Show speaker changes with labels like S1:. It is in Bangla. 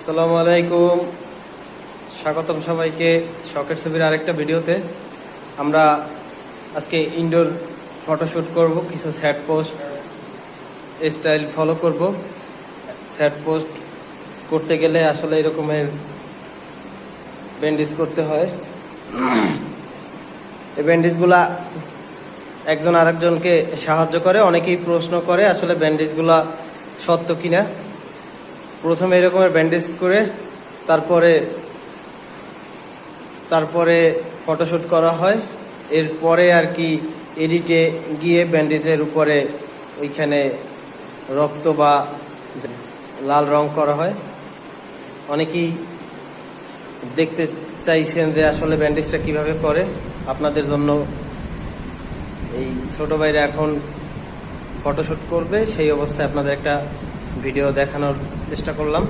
S1: আসসালামু আলাইকুম, স্বাগতম সবাইকে শখের ছবির আরেকটা ভিডিওতে। আমরা আজকে ইনডোর ফটোশ্যুট করব, কিছু স্যাড পোস্ট স্টাইল ফলো করব। স্যাড পোস্ট করতে গেলে আসলে এরকমের ব্যান্ডেজ করতে হয়। এই ব্যান্ডেজগুলা একজন আরেকজনকে সাহায্য করে। অনেকেই প্রশ্ন করে আসলে ব্যান্ডেজগুলা সত্য কিনা। প্রথমে এরকমের ব্যান্ডেজ করে তারপরে ফটোশ্যুট করা হয়। এরপরে আর কি এডিটে গিয়ে ব্যান্ডেজের উপরে ওইখানে রক্ত বা লাল রং করা হয়। অনেকেই দেখতে চাইছেন যে আসলে ব্যান্ডেজটা কিভাবে করে। আপনাদের জন্য এই ছোট ভাইরা এখন ফটোশ্যুট করবে, সেই অবস্থায় আপনাদের একটা ভিডিও দেখানোর চেষ্টা করলাম।